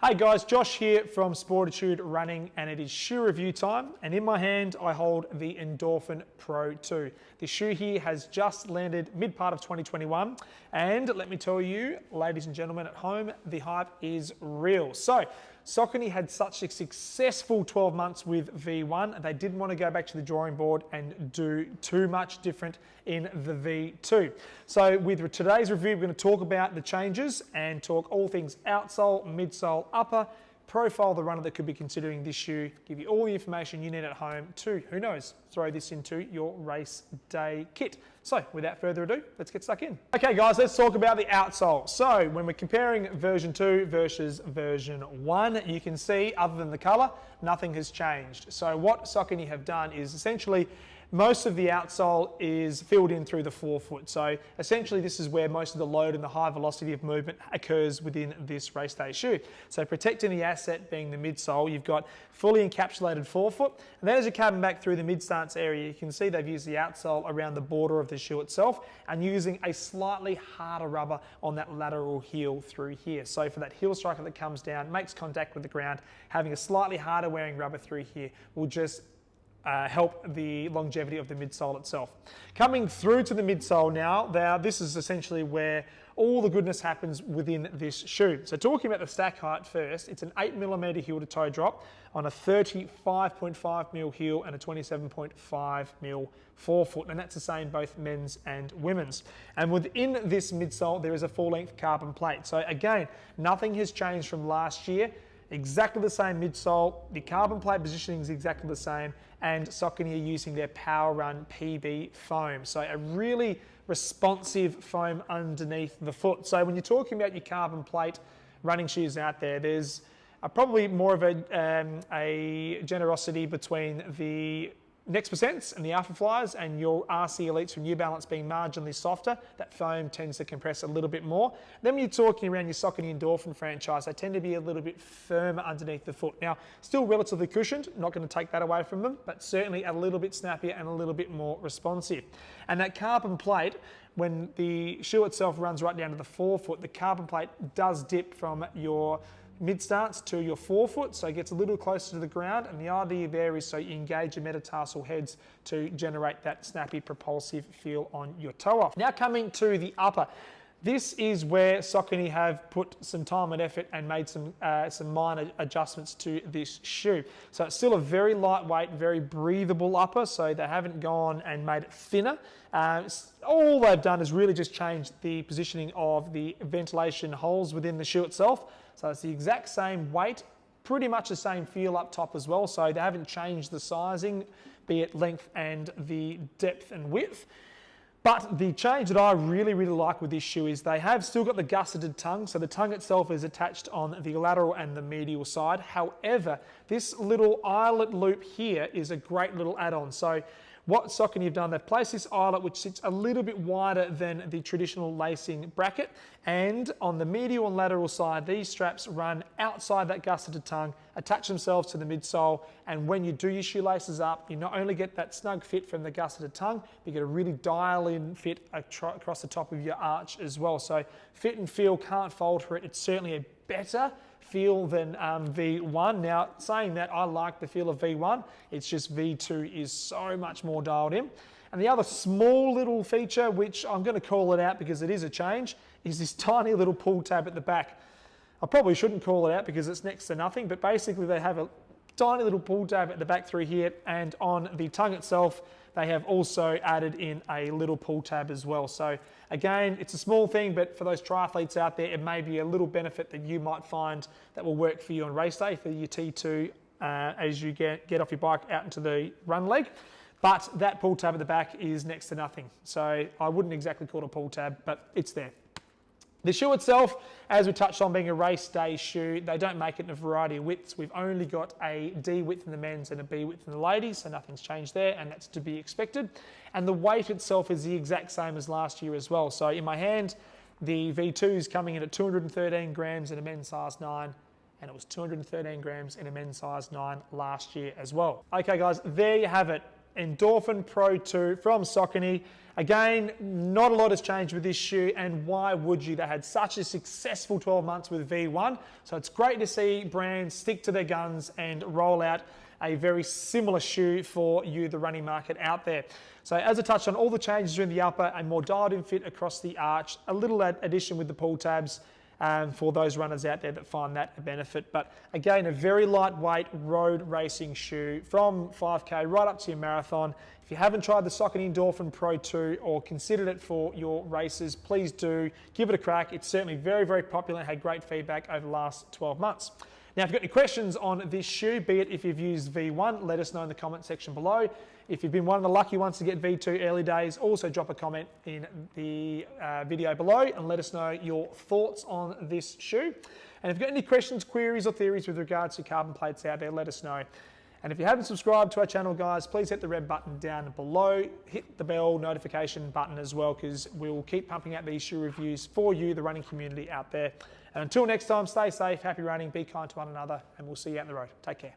Hey guys, Josh here from Sportitude Running, and it is shoe review time. And in my hand, I hold the Endorphin Pro 2. The shoe here has just landed mid part of 2021. And let me tell you, ladies and gentlemen at home, the hype is real. So Saucony had such a successful 12 months with V1. They didn't want to go back to the drawing board and do too much different in the V2. So with today's review, we're going to talk about the changes and talk all things outsole, midsole, upper, profile the runner that could be considering this shoe, give you all the information you need at home to, who knows, throw this into your race day kit. So without further ado, let's get stuck in. Okay guys, let's talk about the outsole. So when we're comparing version 2 versus version 1, you can see other than the color, nothing has changed. So what Saucony have done is essentially most of the outsole is filled in through the forefoot. So essentially this is where most of the load and the high velocity of movement occurs within this race day shoe. So protecting the asset being the midsole, you've got fully encapsulated forefoot. And then as you come back through the mid-stance area, you can see they've used the outsole around the border of the shoe itself and using a slightly harder rubber on that lateral heel through here. So for that heel striker that comes down, makes contact with the ground, having a slightly harder wearing rubber through here will just help the longevity of the midsole itself. Coming through to the midsole now, this is essentially where all the goodness happens within this shoe. So talking about the stack height first, it's an 8mm heel to toe drop on a 35.5mm heel and a 27.5mm forefoot, and that's the same both men's and women's. And within this midsole, there is a full-length carbon plate. So again, nothing has changed from last year. Exactly the same midsole, the carbon plate positioning is exactly the same, and Saucony are using their Power Run PB foam. So a really responsive foam underneath the foot. So when you're talking about your carbon plate running shoes out there, there's probably more of a generosity between the Next Percents and the Alpha Flyers and your RC Elites from New Balance being marginally softer. That foam tends to compress a little bit more. Then when you're talking around your Saucony Endorphin franchise, they tend to be a little bit firmer underneath the foot. Now, still relatively cushioned, not going to take that away from them, but certainly a little bit snappier and a little bit more responsive. And that carbon plate, when the shoe itself runs right down to the forefoot, the carbon plate does dip from your mid-stance to your forefoot, so it gets a little closer to the ground, and the idea there is so you engage your metatarsal heads to generate that snappy propulsive feel on your toe off. Now coming to the upper, this is where Saucony have put some time and effort and made some minor adjustments to this shoe. So it's still a very lightweight, very breathable upper, so they haven't gone and made it thinner. All they've done is really just change the positioning of the ventilation holes within the shoe itself. So it's the exact same weight, pretty much the same feel up top as well. So they haven't changed the sizing, be it length and the depth and width. But the change that I really like with this shoe is they have still got the gusseted tongue. So the tongue itself is attached on the lateral and the medial side. However, this little eyelet loop here is a great little add-on. So what Saucony have done, they've placed this eyelet which sits a little bit wider than the traditional lacing bracket, and on the medial and lateral side, these straps run outside that gusseted tongue, attach themselves to the midsole, and when you do your shoelaces up, you not only get that snug fit from the gusseted tongue, but you get a really dial-in fit across the top of your arch as well. So fit and feel, can't falter it. It's certainly a better feel than V1. Now, saying that, I like the feel of V1. It's just V2 is so much more dialed in. And the other small little feature, which I'm going to call it out because it is a change, is this tiny little pull tab at the back. I probably shouldn't call it out because it's next to nothing, but basically they have a tiny little pull tab at the back through here, and on the tongue itself, they have also added in a little pull tab as well. So again, it's a small thing, but for those triathletes out there, it may be a little benefit that you might find that will work for you on race day for your T2 as you get off your bike out into the run leg. But that pull tab at the back is next to nothing. So I wouldn't exactly call it a pull tab, but it's there. The shoe itself, as we touched on, being a race day shoe, they don't make it in a variety of widths. We've only got a D width in the men's and a B width in the ladies, so nothing's changed there, and that's to be expected. And the weight itself is the exact same as last year as well. So in my hand, the V2 is coming in at 213 grams in a men's size 9, and it was 213 grams in a men's size 9 last year as well. Okay guys, there you have it. Endorphin Pro 2 from Saucony. Again, not a lot has changed with this shoe, and why would you? They had such a successful 12 months with V1, so it's great to see brands stick to their guns and roll out a very similar shoe for you, the running market out there. So as I touched on, all the changes are in the upper, a more dialed in fit across the arch, a little addition with the pull tabs for those runners out there that find that a benefit. But again, a very lightweight road racing shoe from 5K right up to your marathon. If you haven't tried the Saucony Endorphin Pro 2 or considered it for your races, please do give it a crack. It's certainly very, very popular and had great feedback over the last 12 months. Now, if you've got any questions on this shoe, be it if you've used V1, let us know in the comment section below. If you've been one of the lucky ones to get V2 early days, also drop a comment in the video below and let us know your thoughts on this shoe. And if you've got any questions, queries or theories with regards to carbon plates out there, let us know. And if you haven't subscribed to our channel, guys, please hit the red button down below. Hit the bell notification button as well, because we'll keep pumping out these shoe reviews for you, the running community out there. And until next time, stay safe, happy running, be kind to one another, and we'll see you out on the road. Take care.